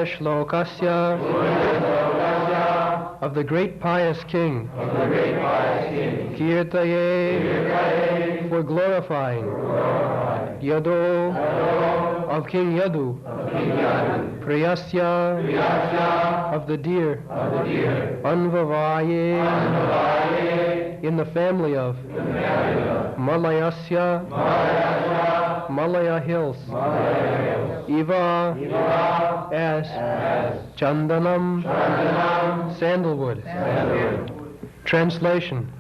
Purnaya Shlokasya of the great pious king, Kirtaye for glorifying, Yado of King Yadu, Priyasya of the dear, Anvavaye in the family of, Malayasya Malaya Hills, Eva as Chandanam sandalwood. Translation.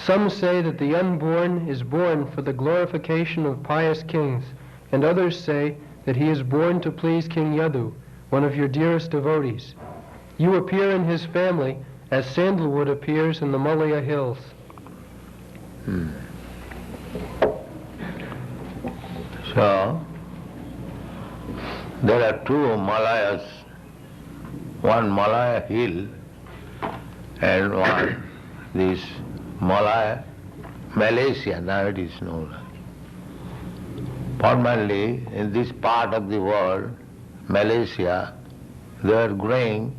Some say that the unborn is born for the glorification of pious kings, and others say that he is born to please King Yadu, one of your dearest devotees. You appear in his family as sandalwood appears in the Malaya Hills. So, there are two Malayas, one Malaya Hill and one this Malaya, Malaysia, now it is known. Formerly, in this part of the world, Malaysia, they are growing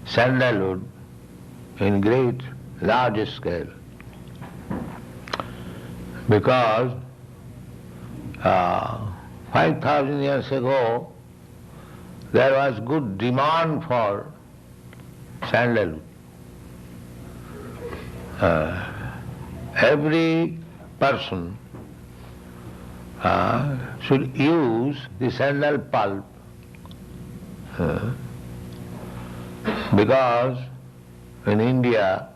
sandalwood in great, large scale. Because 5,000 years ago, there was good demand for sandalwood. Every person should use the sandal pulp because in India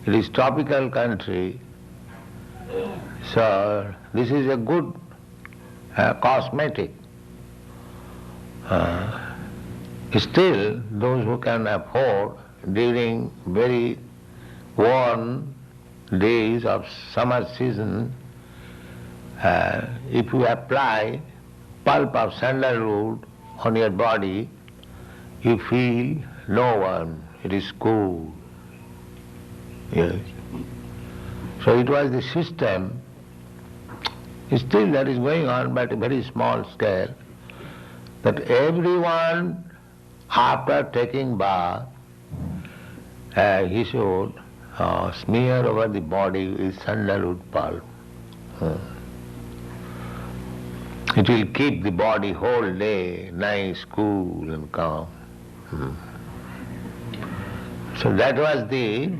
it is tropical country, so this is a good cosmetic. Still, those who can afford during very warm days of summer season, if you apply pulp of sandalwood on your body, you feel no warm, it is cool. Yes. So it was the system, still that is going on but a very small scale, that everyone after taking bath, he should smear over the body with sandalwood pulp. It will keep the body whole day nice, cool and calm. So that was the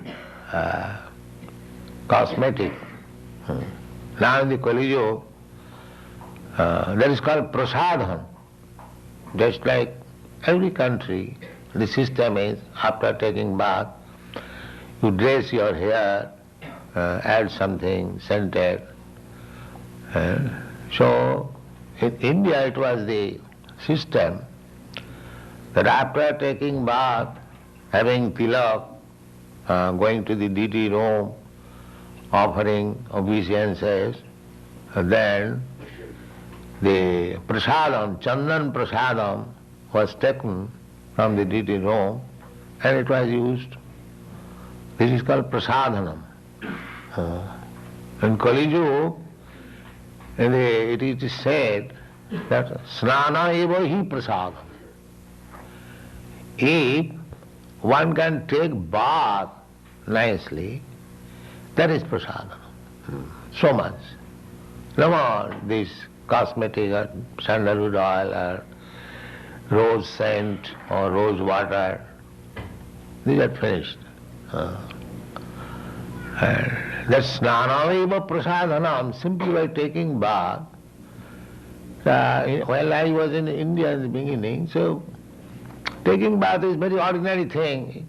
cosmetic. Now in the Kali Yuga, that is called prasadhan. Just like every country, the system is after taking bath, you dress your hair, add something scented. So in India it was the system that after taking bath, having tilak, going to the deity room, offering obeisances, then the prasadam, chandan prasadam was taken from the deity room and it was used. This is called prasadhanam. In Kali Yuga, it is said that snana eva hi prasadam. If one can take bath nicely, that is prasadam. So much. No more this cosmetic or sandalwood oil or rose scent or rose water. These are finished. That's snana eva prasadhanam, simply by taking bath. While I was in India in the beginning, so taking bath is very ordinary thing,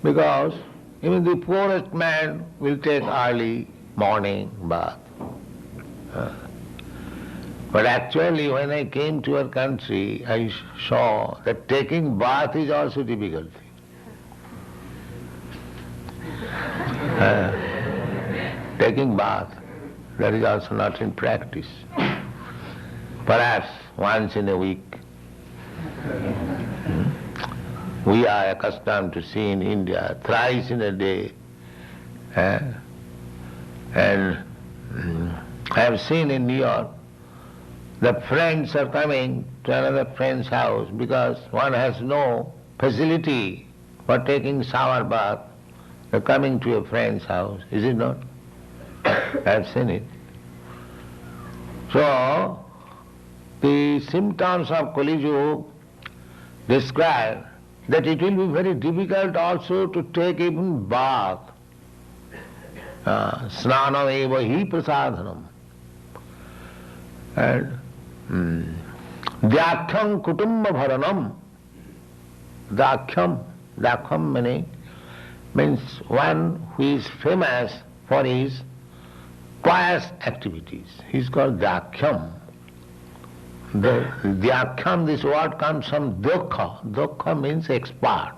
because even the poorest man will take early morning bath. But actually when I came to our country, I saw that taking bath is also difficult thing. Taking bath, that is also not in practice. Perhaps once in a week. We are accustomed to see in India thrice in a day. And I have seen in New York the friends are coming to another friend's house because one has no facility for taking shower bath. They're coming to a friend's house, is it not? I've seen it. So, the symptoms of Kali Yuga describe that it will be very difficult also to take even bath. Snanam eva hi prasadhanam. And Dhyakyam kutumba bharanam. Dhyakyam means one who is famous for his pious activities. He is called Dhyakyam. Dhyakyam, this word comes from Dukha. Dukha means expert.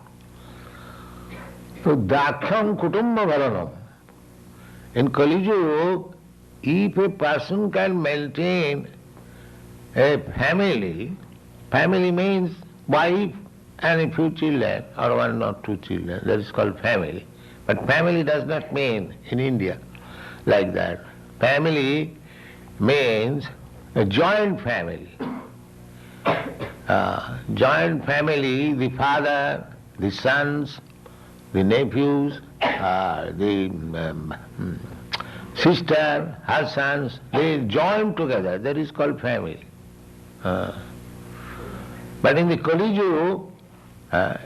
So Dhyakyam kutumba bharanam. In Kali Yuga, if a person can maintain a family means wife and a few children, or one or two children, that is called family. But family does not mean in India like that. Family means a joint family. Joint family, the father, the sons, the nephews, the sister, her sons, they join together. That is called family. But in the Kali Yuga,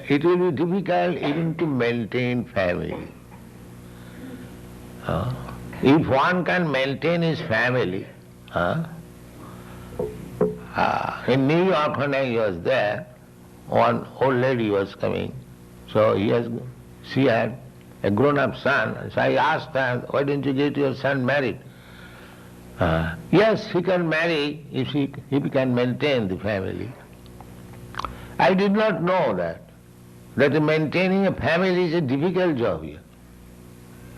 it will be difficult even to maintain family. If one can maintain his family, in New York when I was there, one old lady was coming, so she had a grown-up son. So I asked her, why don't you get your son married? Yes, he can marry if he can maintain the family. I did not know that maintaining a family is a difficult job here.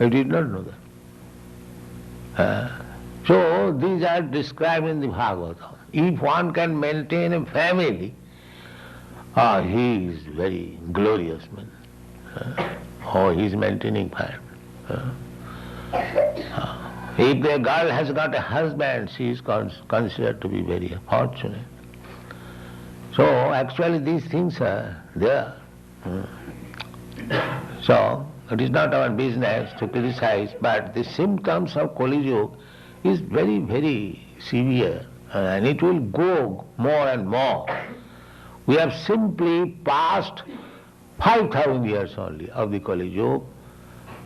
I did not know that. So these are described in the Bhagavatam. If one can maintain a family, he is very glorious man. He is maintaining family. If the girl has got a husband, she is considered to be very fortunate. So actually these things are there. So it is not our business to criticize, but the symptoms of Kali Yuga is very, very severe, and it will go more and more. We have simply passed 5,000 years only of the Kali Yuga,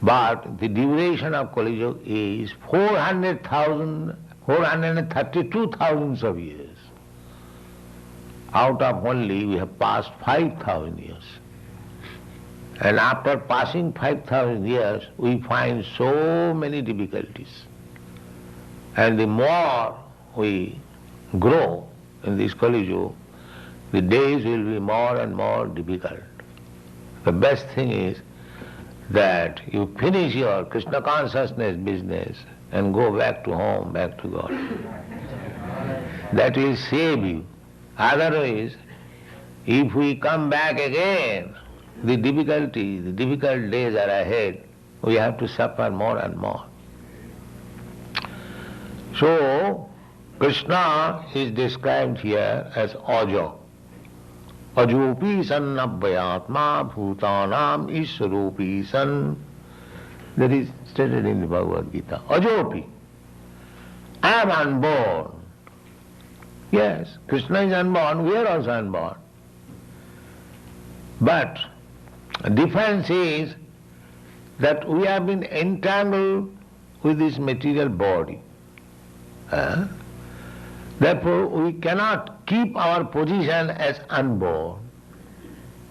but the duration of Kali Yuga is 432,000 of years. Out of only we have passed 5,000 years. And after passing 5,000 years, we find so many difficulties. And the more we grow in this Kali Yuga, the days will be more and more difficult. The best thing is that you finish your Krishna consciousness business and go back to home, back to God. That will save you. Otherwise, if we come back again, the difficult days are ahead. We have to suffer more and more. So, Krishna is described here as Ajo. Ajopi san abhyatma bhutanam iswarupi san. That is stated in the Bhagavad Gita. Ajopi. I am unborn. Yes, Krishna is unborn, we are also unborn. But the difference is that we have been entangled with this material body. Therefore, we cannot keep our position as unborn.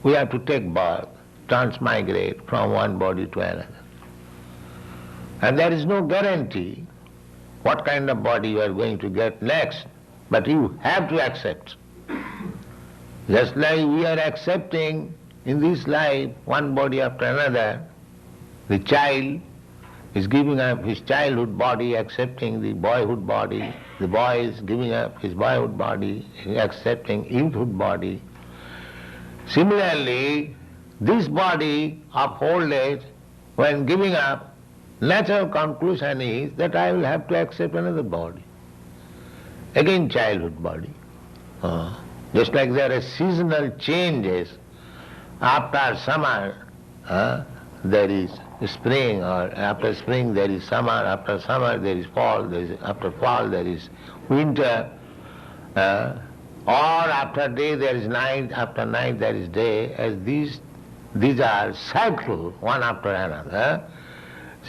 We have to take birth, transmigrate from one body to another. And there is no guarantee what kind of body you are going to get next, but you have to accept. Just like we are accepting in this life one body after another, the child is giving up his childhood body, accepting the boyhood body. The boy is giving up his boyhood body, accepting youthhood body. Similarly, this body of old age, when giving up, natural conclusion is that I will have to accept another body. again childhood body. Just like there are seasonal changes. After summer, there is spring, or after spring there is summer, after summer there is fall, after fall there is winter, or after day there is night, after night there is day, as these are cycles one after another.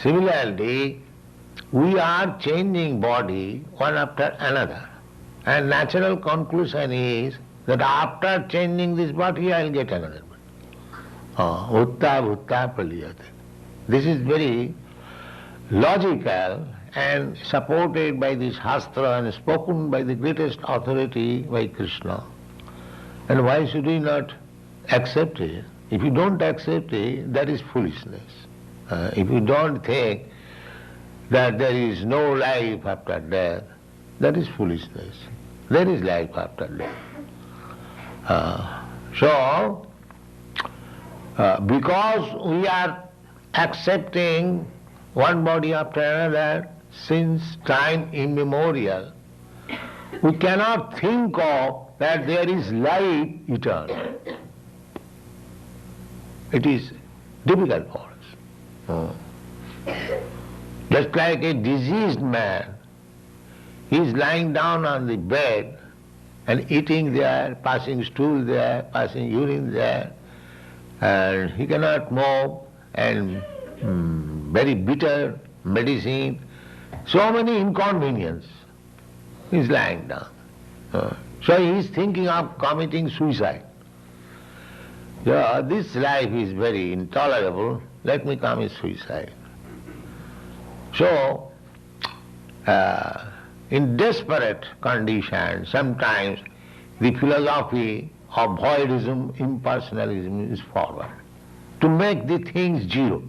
Similarly, we are changing body one after another. And natural conclusion is that after changing this body, I will get another body. Utta bhutta paliyate. This is very logical and supported by this Shastra and spoken by the greatest authority, by Krishna. And why should we not accept it? If you don't accept it, that is foolishness. If you don't think that there is no life after death, that is foolishness. There is life after death. Because we are accepting one body after another since time immemorial, we cannot think of that there is life eternal. It is difficult for us. Just like a diseased man, he is lying down on the bed and eating there, passing stool there, passing urine there, and he cannot move, and very bitter medicine, so many inconveniences. He is lying down. So he is thinking of committing suicide. This life is very intolerable, let me commit suicide. So, in desperate conditions, sometimes the philosophy of voidism, impersonalism is forward, to make the things zero.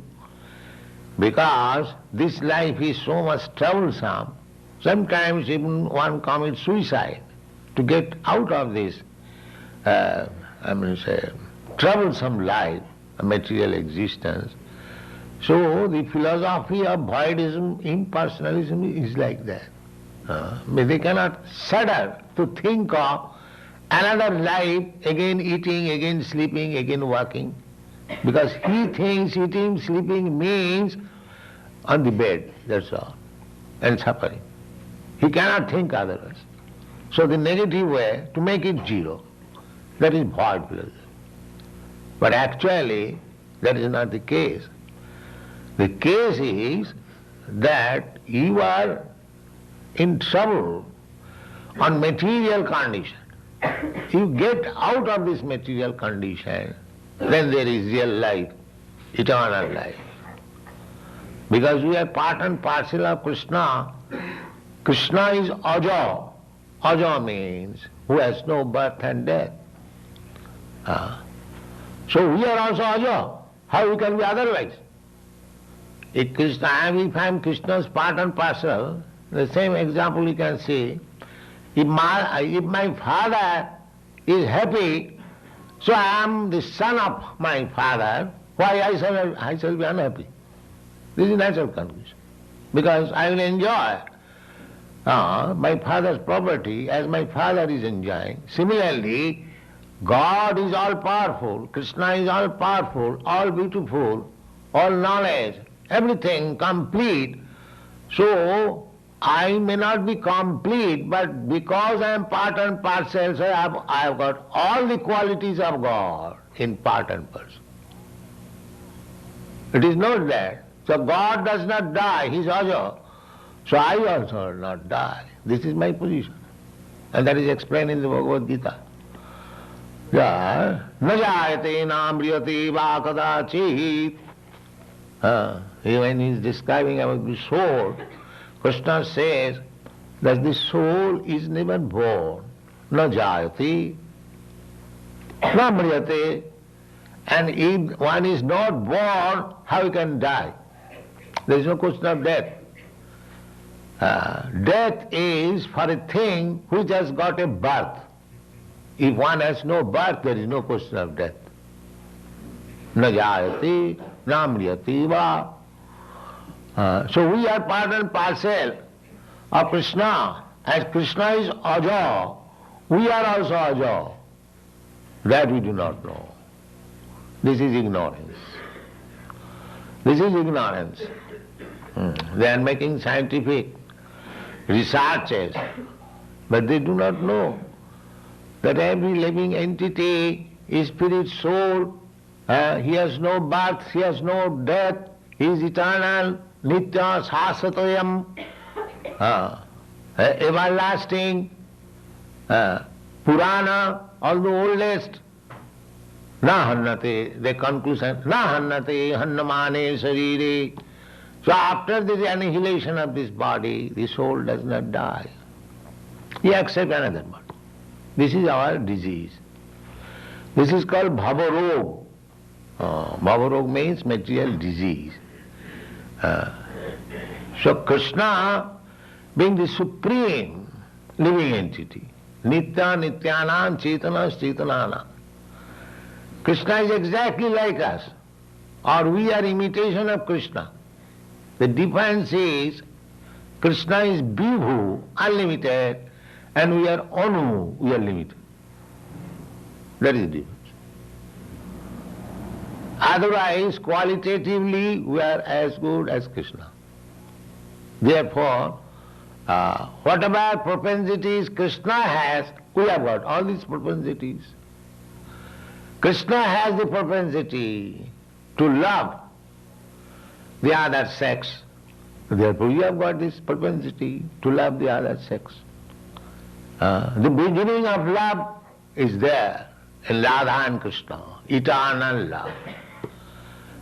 Because this life is so much troublesome, sometimes even one commits suicide to get out of this, troublesome life, a material existence. So the philosophy of voidism, impersonalism is like that. They cannot shudder to think of another life, again eating, again sleeping, again working. Because he thinks eating, sleeping means on the bed, that's all, and suffering. He cannot think otherwise. So the negative way, to make it zero, that is void philosophy. But actually, that is not the case. The case is that you are in trouble on material condition. You get out of this material condition, then there is real life, eternal life. Because we are part and parcel of Krishna. Krishna is Aja. Aja means who has no birth and death. So we are also Aja. How we can be otherwise? If I am Krishna's part and parcel, the same example you can see. If my father is happy, so I am the son of my father, why I shall be unhappy? This is natural conclusion. Because I will enjoy my father's property as my father is enjoying. Similarly, God is all powerful, Krishna is all powerful, all beautiful, all knowledge, everything complete. So I may not be complete, but because I am part and parcel, so I have got all the qualities of God in part and parcel. It is not that. So God does not die, He is Aja. So I also will not die. This is my position. And that is explained in the Bhagavad Gita. Na jayate na mriyate va kadachit. When he is describing about the soul, Krishna says that the soul is never born. Na jayate, na mriyate. And if one is not born, how he can die? There is no question of death. Death is for a thing which has got a birth. If one has no birth, there is no question of death. Na jayate, na mriyate va. So we are part and parcel of Krishna. as Krishna is Aja, we are also Aja. That we do not know. This is ignorance. This is ignorance. They are making scientific researches, but they do not know that every living entity is spirit, soul. He has no birth, he has no death, he is eternal, nitya, sasatayam, everlasting, Purana, all the oldest. Na hannate, the conclusion, na hannate hannamane sarire. So after the annihilation of this body, the soul does not die. He accepts another body. This is our disease. This is called bhavarog. Bhavarog means material disease. So Krishna, being the supreme living entity, nitya nityanam chetana chetanana. Krishna is exactly like us, or we are imitation of Krishna. The difference is Krishna is Vibhu, unlimited, and we are Anu, we are limited. That is the difference. Otherwise, qualitatively, we are as good as Krishna. Therefore, whatever propensities Krishna has, we have got all these propensities. Krishna has the propensity to love the other sex. Therefore, we have got this propensity to love the other sex. The beginning of love is there in Radha and Krishna, eternal love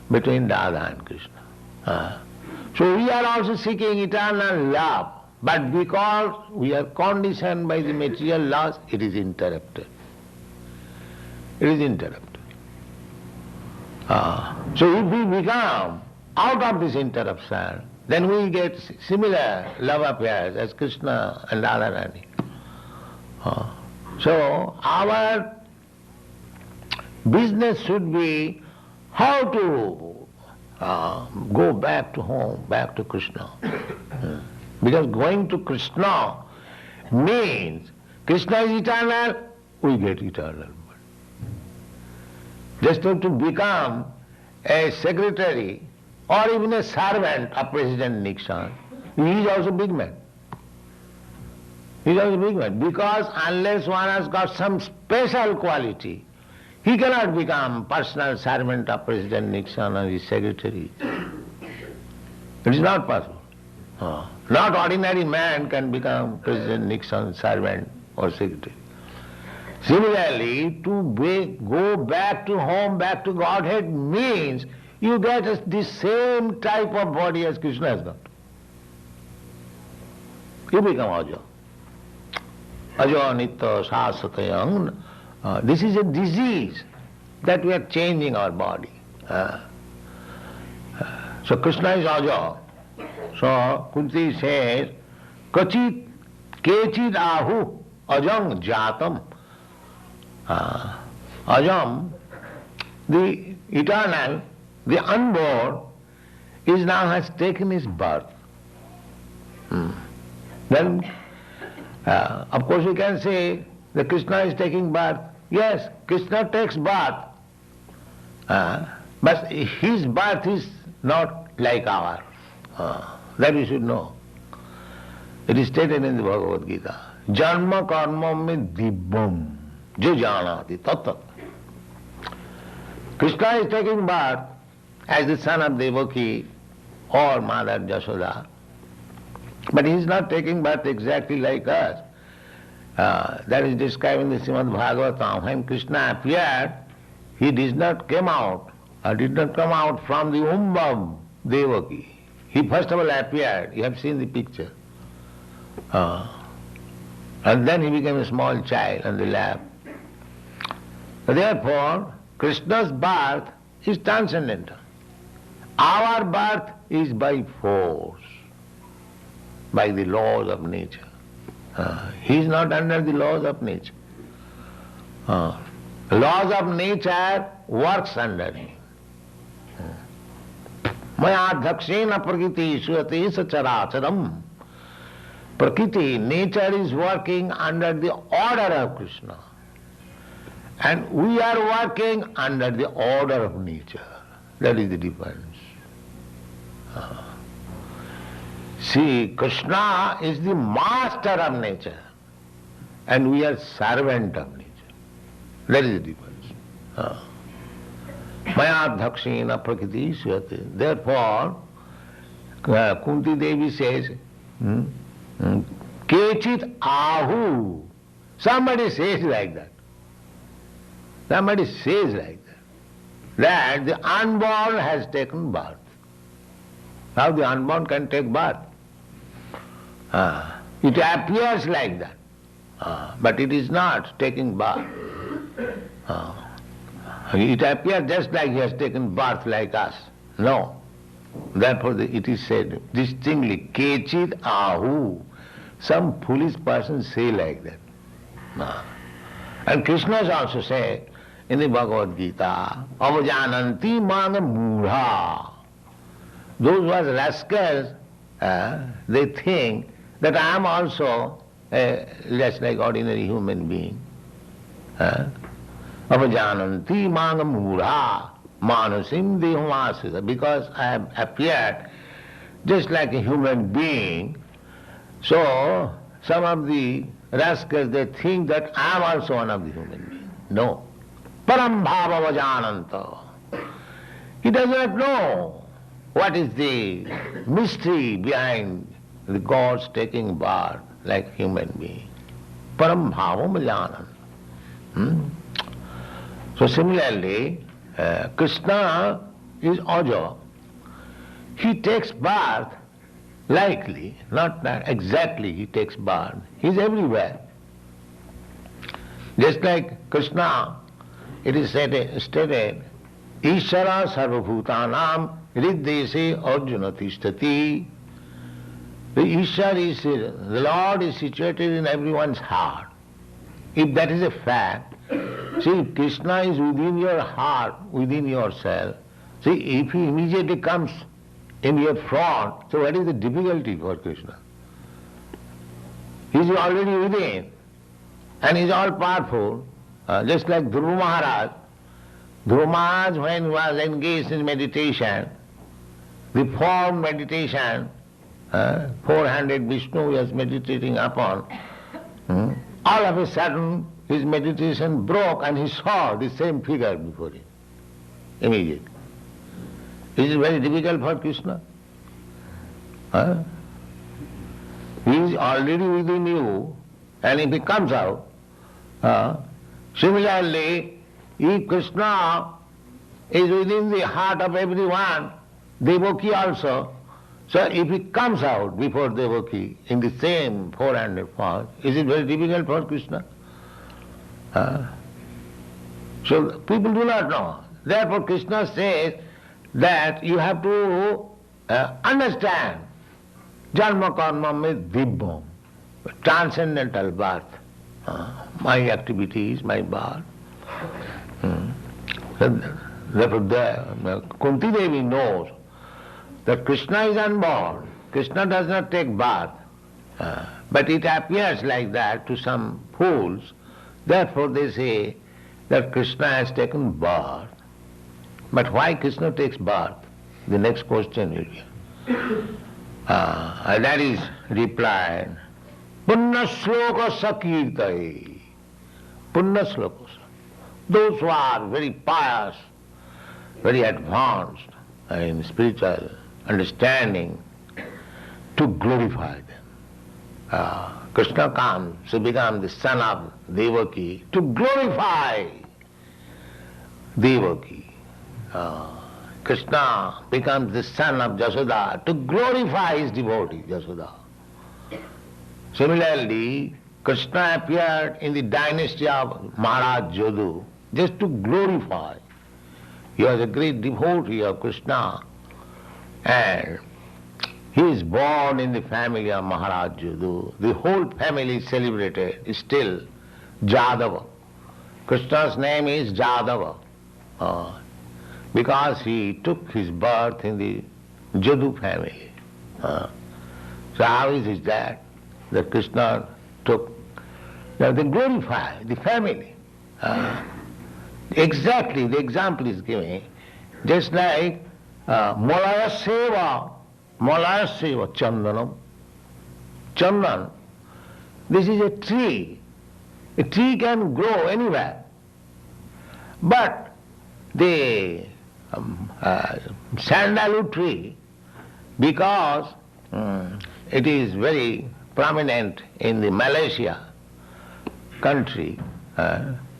between Radha and Krishna. So we are also seeking eternal love, but because we are conditioned by the material laws, it is interrupted. It is interrupted. So if we become out of this interruption, then we get similar love affairs as Krishna and Radharani. So our business should be how to go back to home, back to Krishna. Because going to Krishna means Krishna is eternal, we get eternal. Just have to become a secretary or even a servant of President Nixon. He is also big man. He is also big man. Because unless one has got some special quality, he cannot become personal servant of President Nixon or his secretary. It is not possible. Not ordinary man can become President Nixon's servant or secretary. Similarly, to go back to home, back to Godhead means you get the same type of body as Krishna has got. You become Aja. Aja nitya sasatayam. This is a disease that we are changing our body. So Krishna is Aja. So Kunti says, Kachit kechid ahu ajang jatam. Ajam, the eternal, the unborn, is now has taken his birth. Then, of course, we can say that Krishna is taking birth. Yes, Krishna takes birth, but his birth is not like ours. That we should know. It is stated in the Bhagavad Gita. Janma karma me dibbam. Je janati tat. Krishna is taking birth as the son of Devaki or Mother Jashoda, but he is not taking birth exactly like us. That is described in the Srimad Bhagavatam. When Krishna appeared, he did not come out from the womb of Devaki. He first of all appeared. You have seen the picture. And then he became a small child on the lap. Therefore, Krishna's birth is transcendental. Our birth is by force, by the laws of nature. He is not under the laws of nature. Laws of nature works under him. Maya dhakshena prakriti suyate sacharacharam Prakriti, nature is working under the order of Krishna. And we are working under the order of nature. That is the difference. See, Krishna is the master of nature and we are servant of nature. That is the difference. Maya dhakshena prakriti suyate. Therefore, Kunti Devi says, Kechit ahu. Somebody says like that. Somebody says like that the unborn has taken birth. How the unborn can take birth? It appears like that, but it is not taking birth. It appears just like he has taken birth like us. No. Therefore it is said distinctly, Kechit ahu. Some foolish person say like that. And Krishna has also said in the Bhagavad Gita, avajananti mana mudha. Those who are rascals, they think that I am also just like ordinary human being. Avajananti mana mudha manasim dehamasita. Because I have appeared just like a human being, so some of the rascals, they think that I am also one of the human beings. No. Param bhava vajananta. He does not know what is the mystery behind the gods taking birth like human being. Param bhava vajananta. So similarly, Krishna is Aja. He takes birth likely, not exactly he takes birth. He is everywhere. Just like Krishna, it is stated, Ishara sarvabhutanam riddese arjuna tishtati. The Ishar is, the Lord is situated in everyone's heart. If that is a fact, see, if Krishna is within your heart, within yourself, see, if he immediately comes in your front, so what is the difficulty for Krishna? He is already within, and he is all powerful, just like Dhruva Maharaj. Dhruva Maharaj, when he was engaged in meditation, the form meditation, 400 Vishnu he was meditating upon, all of a sudden his meditation broke and he saw the same figure before him, immediately. Is it very difficult for Krishna? He is already within you, and if he comes out, similarly, if Krishna is within the heart of everyone, devotee also, so if he comes out before devotee in the same 400 form, is it very difficult for Krishna? So people do not know. Therefore Krishna says that you have to understand Janma karma means dibbam, transcendental birth. My activities, my birth. Therefore Kunti Devi knows that Krishna is unborn. Krishna does not take birth. But it appears like that to some fools. Therefore they say that Krishna has taken birth. But why Krishna takes birth? The next question will be. That is replied. Punna sloka sakirtai. Punna sloka. Those who are very pious, very advanced in spiritual understanding, to glorify them. Krishna comes to become the son of Devaki, to glorify Devaki. Krishna becomes the son of Jasoda to glorify his devotee, Jasoda. Similarly, Krishna appeared in the dynasty of Maharaj Yadu just to glorify. He was a great devotee of Krishna, and he is born in the family of Maharaj Yadu. The whole family is celebrated still Jadava. Krishna's name is Jadava. Because he took his birth in the Yadu family. So how is it that that Krishna took. Now they glorify the family. Exactly, the example is giving, just like Malaya Seva, Chandanam. Chandan, this is a tree. A tree can grow anywhere. But the sandalwood tree, because it is very prominent in the Malaysia country,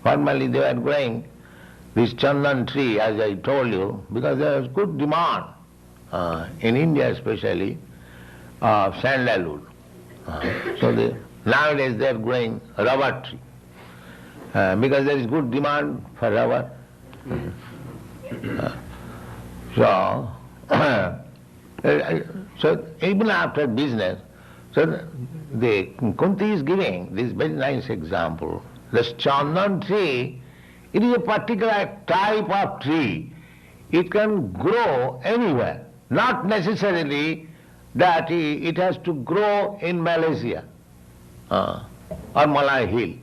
formerly they were growing this chandan tree, as I told you, because there is good demand in India especially of sandalwood. So nowadays they are growing rubber tree because there is good demand for rubber. So even after business, so the Kunti is giving this very nice example. This chandan tree, it is a particular type of tree. It can grow anywhere, not necessarily that it has to grow in Malaysia or Malaya Hills.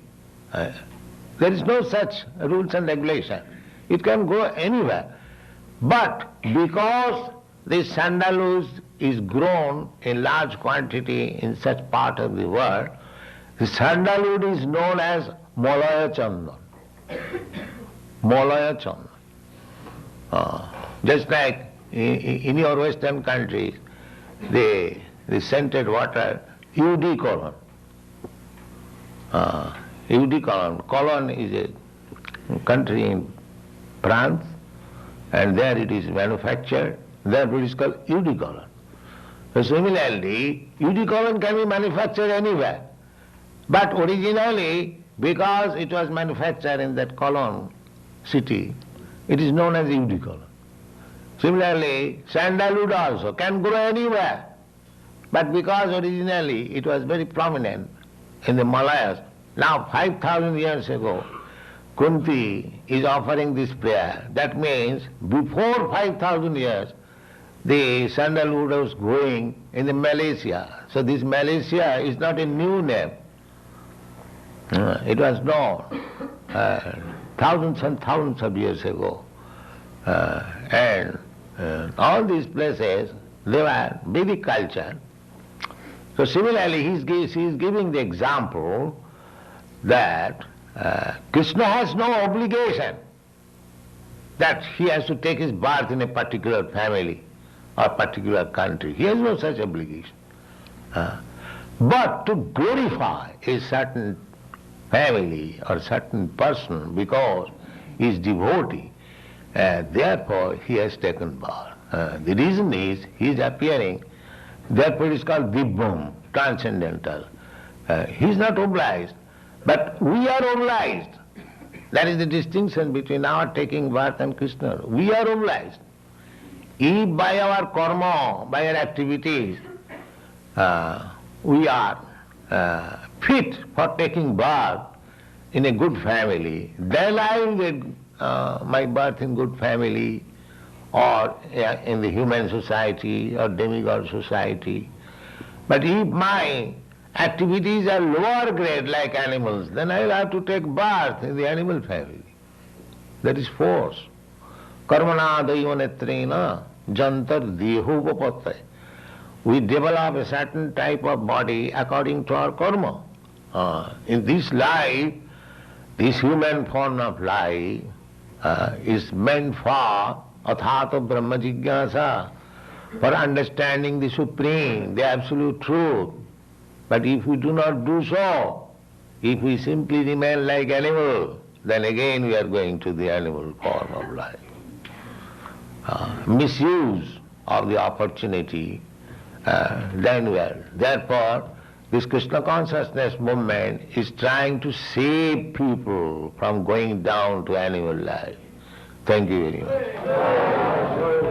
There is no such rules and regulation. It can grow anywhere. But because the sandalwood is grown in large quantity in such part of the world, the sandalwood is known as Malaya Chandan. Malaya Chandan. Just like in your western countries, the scented water, eau de Cologne. Eau de Cologne. Cologne is a country in France, and there it is manufactured. There it is called eau de Cologne. So similarly, eau de Cologne can be manufactured anywhere. But originally, because it was manufactured in that Cologne city, it is known as eau de Cologne. Similarly, sandalwood also can grow anywhere. But because originally it was very prominent in the Malayas, now 5,000 years ago, Kunti is offering this prayer. That means before 5,000 years, the sandalwood was growing in the Malaysia. So this Malaysia is not a new name. It was known thousands and thousands of years ago. And all these places, they were Vedic culture. So similarly, he is giving the example that Krishna has no obligation that he has to take his birth in a particular family or particular country. He has no such obligation. But to glorify a certain family or certain person because he is devotee, therefore he has taken birth. The reason is he is appearing, therefore it is called Divyam, transcendental. He is not obliged, but we are obliged. That is the distinction between our taking birth and Krishna. We are obliged. If by our karma, by our activities, we are fit for taking birth in a good family, then I will get my birth in good family or in the human society or demigod society. But if my activities are lower grade like animals, then I will have to take birth in the animal family. That is force. Karmana daivanetrena jantar dehopapattai. We develop a certain type of body according to our karma. In this life, this human form of life is meant for athata brahma jigyasa, for understanding the Supreme, the Absolute Truth. But if we do not do so, if we simply remain like animal, then again we are going to the animal form of life. Misuse of the opportunity, then we are. Therefore, this Krishna consciousness movement is trying to save people from going down to animal life. Thank you very much.